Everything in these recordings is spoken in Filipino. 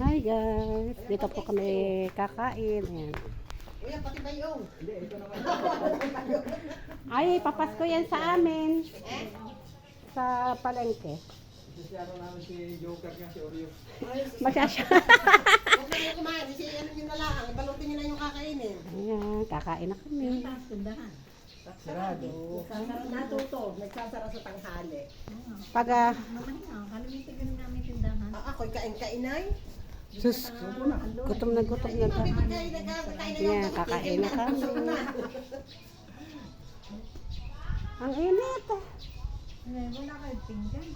Hi guys, dito po kami kakain. Ayan. Kuya, pati ba yung? Ay, papasko yan sa amin. Sa palengke. Siyaro namin si Joker nga si Oreo. Masyasya. Huwag na kayo kumain. Kasi ano nyo na lang. Ibalutin nyo na yung kakainin. Ayan, kakain na kami. Sarado. Natuto. Nagsasara sa tanghali. Pag Ako'y kain-kainay. sus, gutom na gutom na ta. Ayan, kakain na kami. Ang init. Wala kayo pinggan.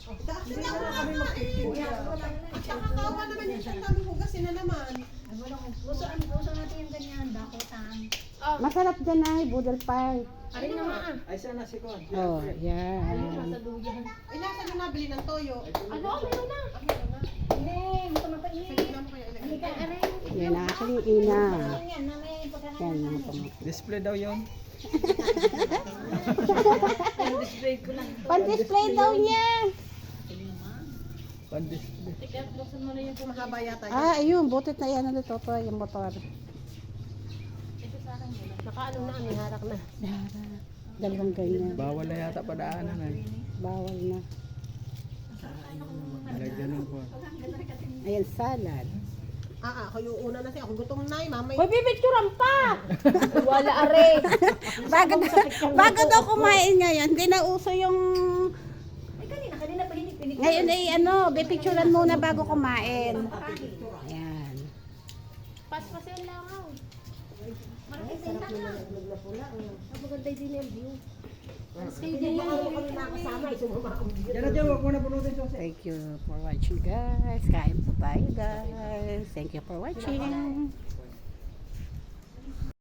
Kasi nga wala kami magpipigyan. Kakakawa naman yung siyang kami hugasin na naman. Gusto natin yung ganyan, dakotan. Masarap dyan ay, budal pie. Ay naman. Ay sana si Kon. Oh, yan. Sa duyan. Ay, nasa nyo nabili ng toyo? Ano? Meron na. Hindi, gusto mo pa Sige, ini. naman kayo ilagay. Hindi ka aray. Yan ang aking ina. Yan, na may pagkakain. Yan, mga pamuk. Display daw yon. Display ko lang. Pan-display daw niya. Pan-display. Tikat, buksan mo na yung Mahaba yata yun. Ah, ayun, butit na yan. Ano to, yung motor. nakaano na, may harak na. Dalawang ganyan. Bawal na yata padaanan ay. Bawal na. Nalagyan ng Kon. Ayan, salad. Ako yung una na siya. Ako gutom na eh. Mamay. Hoy, pipicturan pa! Wala are. bago daw kumain ngayon. Hindi na uso yung... Ay, kanina pa hindi pinig. Ngayon ay ano, pipicturan muna bago kumain. Ayan. Pas-pas yung langaw. Maraming tinta na. Maganda din yung view. Hindi ako kami nakasama. Yan na dyan, huwag mo na punutin Jose. Thank you for watching guys. Kain po tayo guys. Thank you for watching.